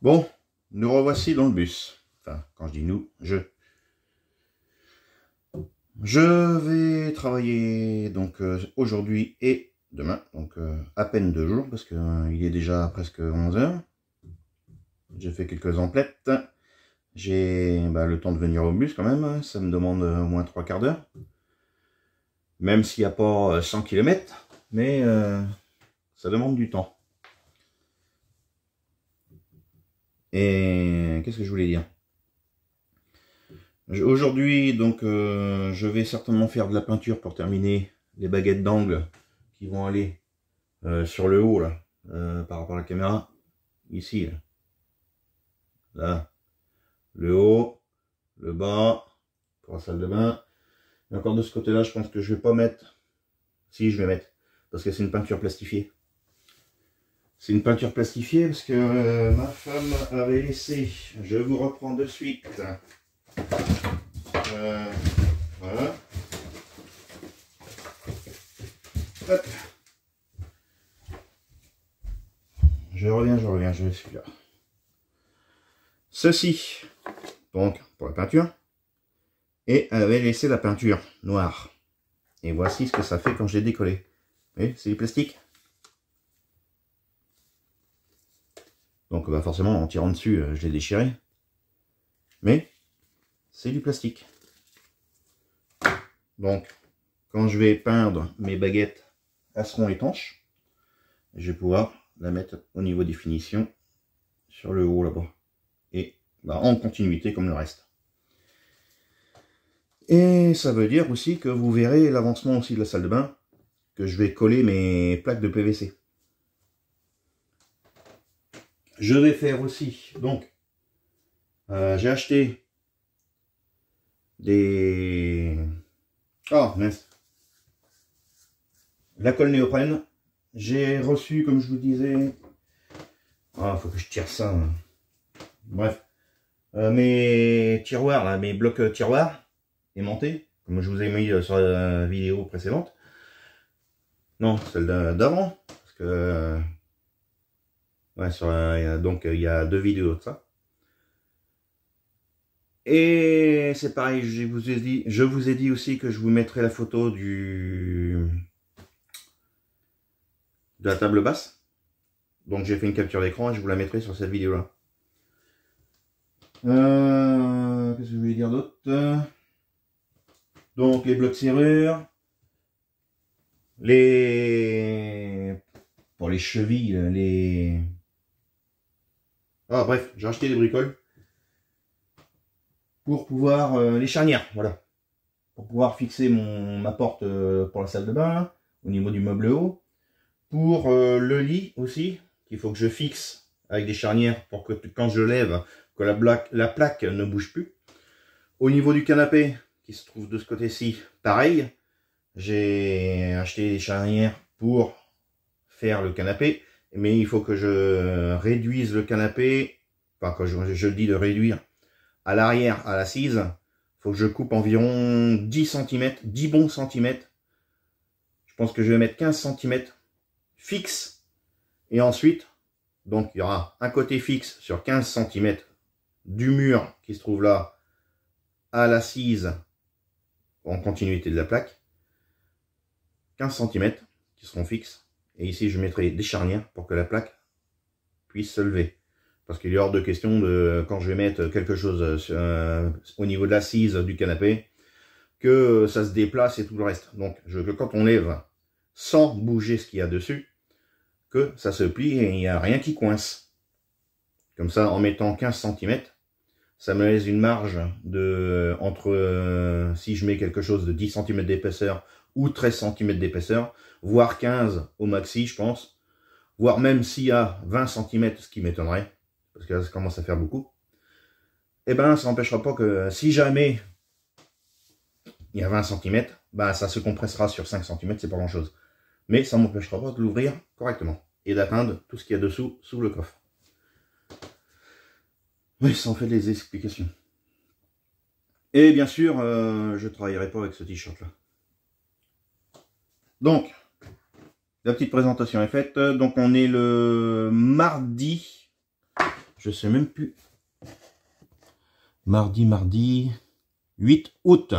Bon, nous revoici dans le bus. Enfin, quand je dis nous, je vais travailler donc aujourd'hui et demain, donc à peine 2 jours, parce qu'il est déjà presque 11 h. J'ai fait quelques emplettes. J'ai le temps de venir au bus quand même, ça me demande au moins 3/4 d'heure. Même s'il n'y a pas 100 km, mais ça demande du temps. Et qu'est-ce que je voulais dire? Aujourd'hui, donc, je vais certainement faire de la peinture pour terminer les baguettes d'angle qui vont aller sur le haut, là, par rapport à la caméra. Ici, là, le haut, le bas, pour la salle de bain. Et encore de ce côté-là, je pense que je vais pas mettre. Si, je vais mettre, parce que c'est une peinture plastifiée. C'est une peinture plastifiée parce que ma femme avait laissé. Je vous reprends de suite. Voilà. Hop. Je reviens, je suis là. Ceci, donc, pour la peinture. Et elle avait laissé la peinture noire. Et voici ce que ça fait quand je l'ai décollé. Vous voyez, c'est du plastique. Donc forcément, en tirant dessus, je l'ai déchiré. Mais c'est du plastique. Donc, quand je vais peindre mes baguettes, elles seront étanches. Je vais pouvoir la mettre au niveau des finitions sur le haut là-bas. Et en continuité comme le reste. Et ça veut dire aussi que vous verrez l'avancement aussi de la salle de bain, que je vais coller mes plaques de PVC. Je vais faire aussi, donc, j'ai acheté des... Oh, mince. La colle néoprène. J'ai reçu, comme je vous disais... Ah, faut que je tire ça. Bref. Mes tiroirs, là, mes blocs tiroirs aimantés, comme je vous ai mis sur la vidéo précédente. Non, celle d'avant. Parce que... Ouais, donc il y a 2 vidéos de ça. Et c'est pareil, je vous ai dit aussi que je vous mettrai la photo de la table basse. Donc j'ai fait une capture d'écran et je vous la mettrai sur cette vidéo là. Qu'est-ce que je voulais dire d'autre? Donc les blocs serrures, pour les chevilles, bref, j'ai acheté des bricoles pour pouvoir les charnières, voilà, pour pouvoir fixer ma porte pour la salle de bain là, au niveau du meuble haut, pour le lit aussi qu'il faut que je fixe avec des charnières pour que quand je lève que la plaque ne bouge plus. Au niveau du canapé qui se trouve de ce côté-ci, pareil, j'ai acheté des charnières pour faire le canapé. Mais il faut que je réduise le canapé, enfin quand je dis de réduire, à l'arrière, à l'assise, il faut que je coupe environ 10 cm, 10 bons centimètres. Je pense que je vais mettre 15 cm fixe. Et ensuite, donc il y aura un côté fixe sur 15 cm du mur qui se trouve là à l'assise en continuité de la plaque. 15 cm qui seront fixes. Et ici, je mettrai des charnières pour que la plaque puisse se lever. Parce qu'il est hors de question de, quand je vais mettre quelque chose au niveau de l'assise du canapé, que ça se déplace et tout le reste. Donc, que quand on lève sans bouger ce qu'il y a dessus, que ça se plie et il n'y a rien qui coince. Comme ça, en mettant 15 cm, ça me laisse une marge de entre, si je mets quelque chose de 10 cm d'épaisseur ou 13 cm d'épaisseur, voire 15 au maxi, je pense, voire même s'il y a 20 cm, ce qui m'étonnerait, parce que là, ça commence à faire beaucoup, et ben ça n'empêchera pas que si jamais il y a 20 cm, bah, ça se compressera sur 5 cm, c'est pas grand chose. Mais ça ne m'empêchera pas de l'ouvrir correctement et d'atteindre tout ce qu'il y a dessous, sous le coffre. Oui, ça en fait des explications. Et bien sûr, je ne travaillerai pas avec ce t-shirt là. Donc, la petite présentation est faite. Donc, on est le mardi. Je sais même plus. Mardi 8 août.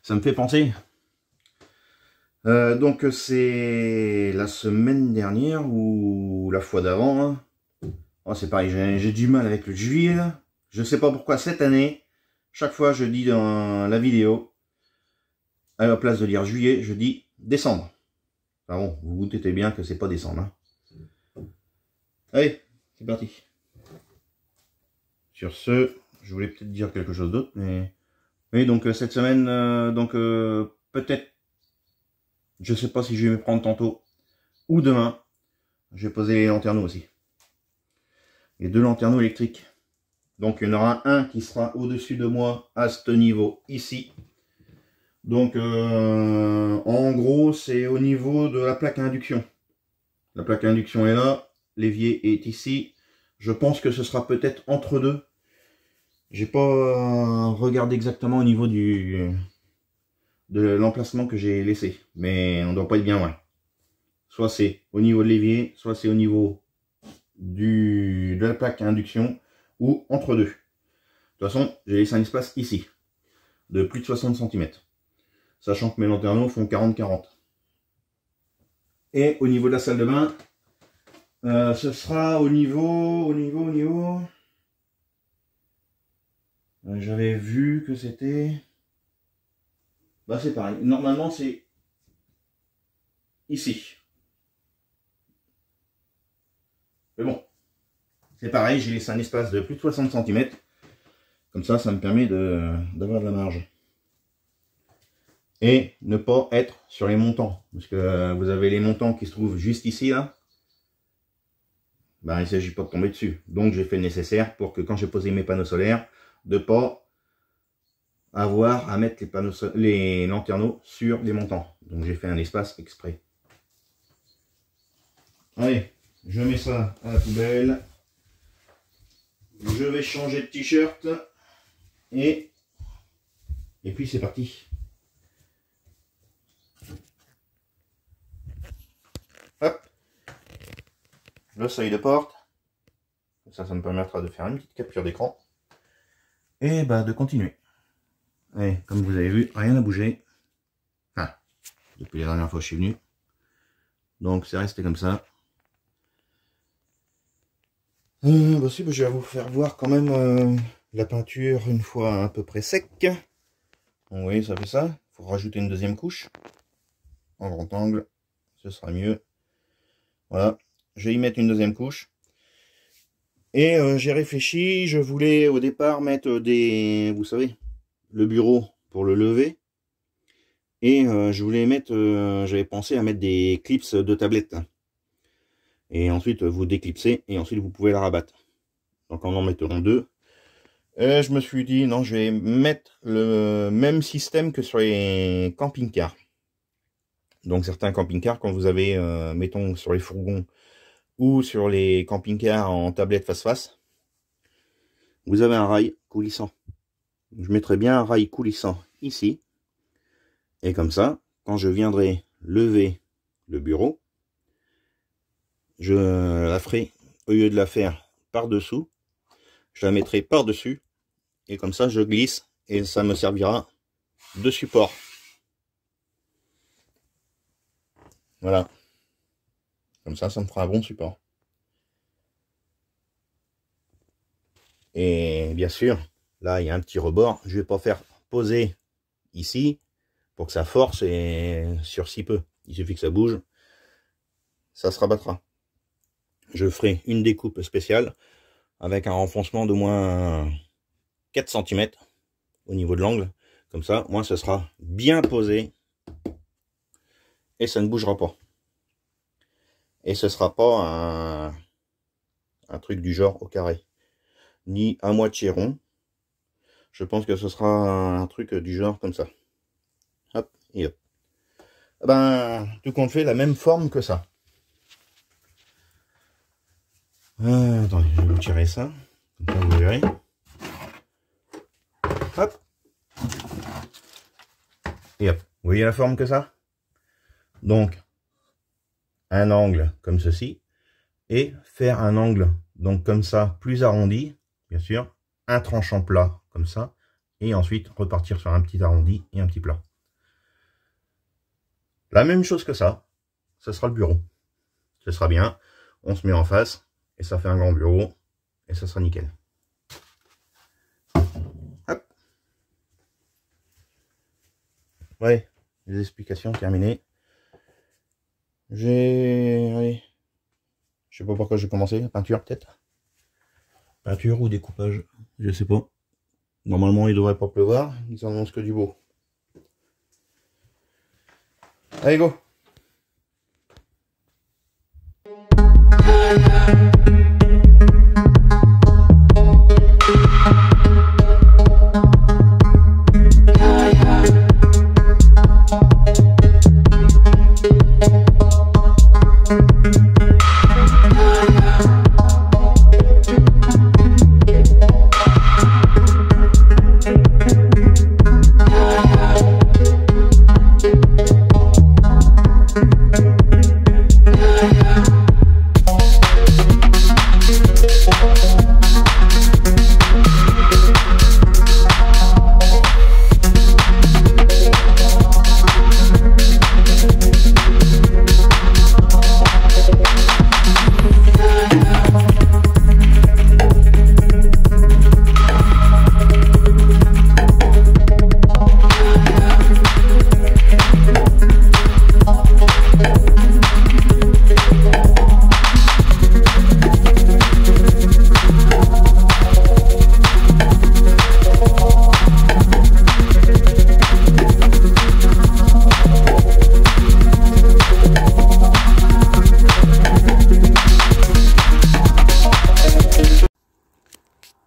Ça me fait penser. Donc, c'est la semaine dernière ou la fois d'avant. Hein. Oh, c'est pareil, j'ai du mal avec le juillet. Là. Je sais pas pourquoi cette année, chaque fois je dis dans la vidéo, à la place de lire juillet, je dis décembre. Enfin bon, vous vous doutez bien que c'est pas décembre. Hein. Allez, c'est parti. Sur ce, je voulais peut-être dire quelque chose d'autre, mais oui, donc cette semaine, peut-être, je sais pas si je vais me prendre tantôt ou demain, je vais poser les lanterneaux aussi. Les deux lanterneaux électriques. Donc il y en aura un qui sera au-dessus de moi à ce niveau ici. Donc en gros c'est au niveau de la plaque à induction. La plaque à induction est là, l'évier est ici. Je pense que ce sera peut-être entre deux. J'ai pas regardé exactement au niveau de l'emplacement que j'ai laissé. Mais on doit pas être bien loin. Soit c'est au niveau de l'évier, soit c'est au niveau de la plaque à induction. Ou entre deux. De toute façon, j'ai laissé un espace ici, de plus de 60 cm. Sachant que mes lanterneaux font 40-40. Et au niveau de la salle de bain, ce sera au niveau... J'avais vu que c'était... Bah c'est pareil. Normalement, c'est ici. Mais bon. C'est pareil, j'ai laissé un espace de plus de 60 cm. Comme ça, ça me permet d'avoir de la marge. Et ne pas être sur les montants. Parce que vous avez les montants qui se trouvent juste ici, là. Ben, il ne s'agit pas de tomber dessus. Donc, j'ai fait le nécessaire pour que quand j'ai posé mes panneaux solaires, de ne pas avoir à mettre les lanterneaux sur les montants. Donc, j'ai fait un espace exprès. Allez, je mets ça à la poubelle. Je vais changer de t-shirt et puis c'est parti. Hop, le seuil de porte. Ça me permettra de faire une petite capture d'écran et bah de continuer. Allez, comme vous avez vu, rien n'a bougé. Ah, depuis la dernière fois que je suis venu. Donc c'est resté comme ça. Je vais vous faire voir quand même la peinture une fois à peu près sec. Vous voyez, ça fait ça. Il faut rajouter une deuxième couche. En grand angle, ce sera mieux. Voilà, je vais y mettre une deuxième couche. Et j'ai réfléchi, je voulais au départ mettre des... Vous savez, le bureau pour le lever. Et je voulais mettre... J'avais pensé à mettre des clips de tablette. Et ensuite, vous déclipsez et ensuite vous pouvez la rabattre. Donc en mettront deux. Et je me suis dit, non, je vais mettre le même système que sur les camping-cars. Donc certains camping-cars, quand vous avez, mettons, sur les fourgons ou sur les camping-cars en tablette face-face, vous avez un rail coulissant. Je mettrai bien un rail coulissant ici. Et comme ça, quand je viendrai lever le bureau. Je la ferai, au lieu de la faire par-dessous, je la mettrai par-dessus. Et comme ça, je glisse et ça me servira de support. Voilà. Comme ça me fera un bon support. Et bien sûr, là, il y a un petit rebord. Je vais pas faire poser ici pour que ça force et sur si peu. Il suffit que ça bouge, ça se rabattra. Je ferai une découpe spéciale avec un renfoncement d'au moins 4 cm au niveau de l'angle. Comme ça, moi, ce sera bien posé et ça ne bougera pas. Et ce sera pas un truc du genre au carré, ni à moitié rond. Je pense que ce sera un truc du genre comme ça. Hop, et hop. Ben, tout compte fait, la même forme que ça. Attendez, je vais vous tirer ça. Comme ça, vous verrez. Hop. Et hop. Vous voyez la forme que ça? Donc, un angle comme ceci. Et faire un angle, donc comme ça, plus arrondi, bien sûr. Un tranchant plat, comme ça. Et ensuite, repartir sur un petit arrondi et un petit plat. La même chose que ça. Ce sera le bureau. Ce sera bien. On se met en face. Et ça fait un grand bureau. Et ça sera nickel. Hop. Ouais, les explications terminées. Allez. Je sais pas pourquoi j'ai commencé. Peinture peut-être. Peinture ou découpage. Je sais pas. Normalement il devrait pas pleuvoir. Ils annoncent que du beau. Allez go.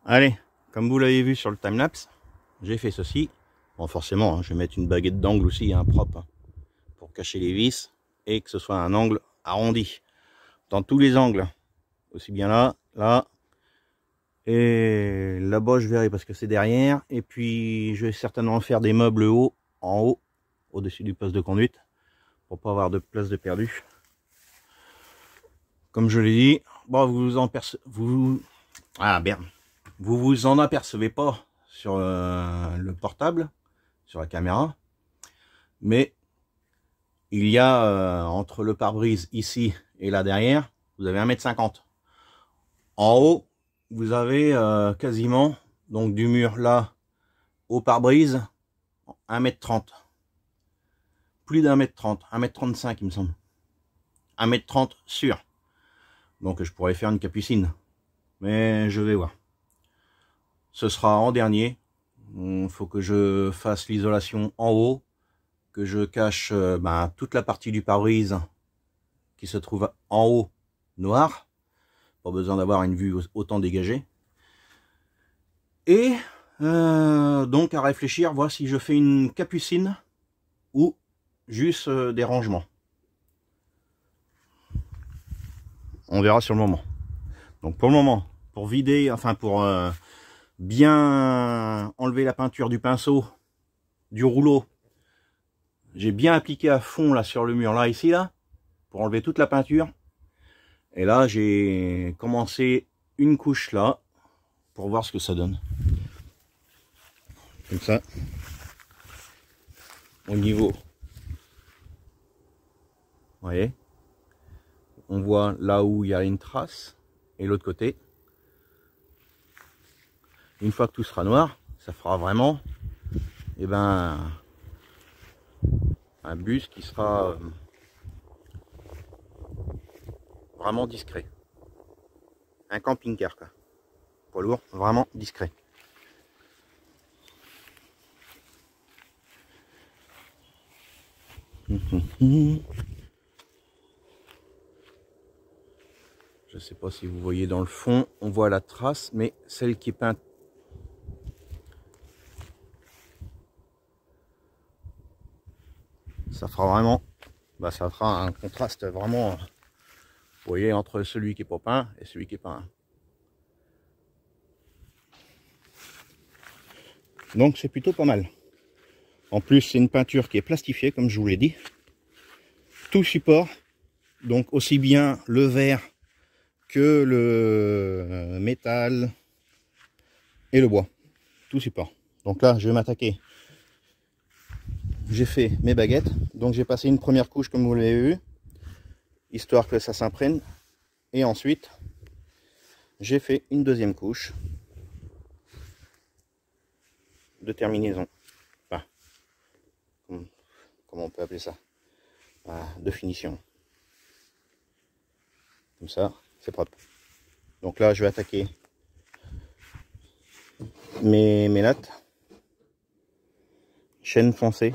Allez, comme vous l'avez vu sur le timelapse, j'ai fait ceci. Bon, forcément, hein, je vais mettre une baguette d'angle aussi, hein, propre, hein, pour cacher les vis et que ce soit un angle arrondi. Dans tous les angles, aussi bien là, là, et là-bas je verrai parce que c'est derrière. Et puis je vais certainement faire des meubles hauts, en haut, au-dessus du poste de conduite, pour pas avoir de place de perdu. Comme je l'ai dit, bon, vous vous en apercevez pas sur le portable, sur la caméra, mais il y a entre le pare-brise ici et là derrière, vous avez 1,50 m. En haut, vous avez quasiment, donc du mur là au pare-brise, 1,30 m. Plus d'1,30 m, 1,35 m il me semble. 1,30 m sûr. Donc je pourrais faire une capucine, mais je vais voir. Ce sera en dernier. Il faut que je fasse l'isolation en haut, que je cache toute la partie du pare-brise qui se trouve en haut noir. Pas besoin d'avoir une vue autant dégagée. Et donc à réfléchir, voir si je fais une capucine ou juste des rangements. On verra sur le moment. Donc pour le moment, pour vider, enfin pour bien enlever la peinture du pinceau, du rouleau, j'ai bien appliqué à fond là sur le mur là, ici là. pour enlever toute la peinture. Et là, j'ai commencé une couche là, pour voir ce que ça donne. Comme ça. Au niveau. Vous voyez? On voit là où il y a une trace. Et l'autre côté. Une fois que tout sera noir, ça fera vraiment un bus qui sera vraiment discret. Un camping-car, quoi. Pas lourd, vraiment discret. Je sais pas si vous voyez dans le fond, on voit la trace, mais celle qui est peinte. Ça fera vraiment, ça fera un contraste vraiment, vous voyez, entre celui qui est pas peint et celui qui est peint. Donc c'est plutôt pas mal. En plus c'est une peinture qui est plastifiée comme je vous l'ai dit. Tout support, donc aussi bien le verre que le métal et le bois. Tout support. Donc là je vais m'attaquer. J'ai fait mes baguettes, donc j'ai passé une première couche comme vous l'avez vu, histoire que ça s'imprègne, et ensuite j'ai fait une deuxième couche de terminaison, enfin, comment on peut appeler ça, de finition, comme ça c'est propre. Donc là je vais attaquer mes lattes, chêne foncé,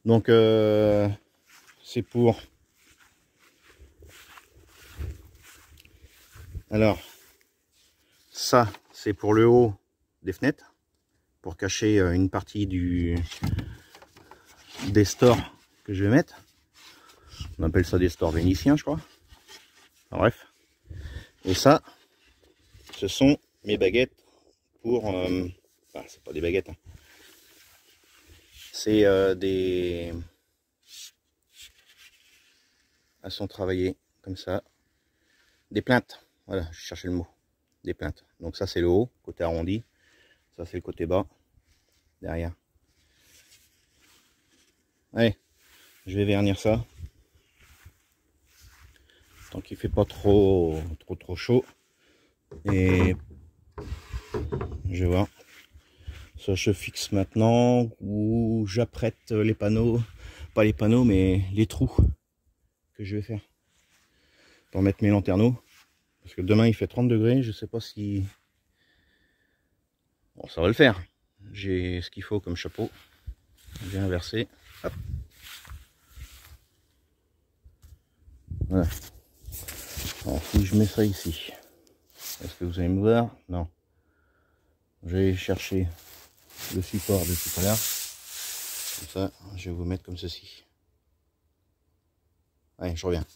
donc c'est pour, alors ça c'est pour le haut des fenêtres, pour cacher une partie des stores que je vais mettre. On appelle ça des stores vénitiens, je crois. Enfin, bref. Et ça, ce sont mes baguettes pour... c'est pas des baguettes. Hein. C'est des... Elles sont travaillées comme ça. Des plaintes. Voilà, je cherchais le mot. Des plaintes. Donc ça, c'est le haut, côté arrondi. Ça, c'est le côté bas, derrière. Allez, je vais vernir ça. Tant qu'il fait pas trop chaud. Et je vais voir. Ça, je fixe maintenant où j'apprête les panneaux. Pas les panneaux, mais les trous que je vais faire. Pour mettre mes lanterneaux. Parce que demain, il fait 30 degrés. Je sais pas si... Bon, ça va le faire. J'ai ce qu'il faut comme chapeau. Je vais inverser. Hop. Voilà. Alors, si je mets ça ici, est-ce que vous allez me voir? Non. Je vais chercher le support de tout à l'heure. Comme ça, je vais vous mettre comme ceci. Allez, je reviens.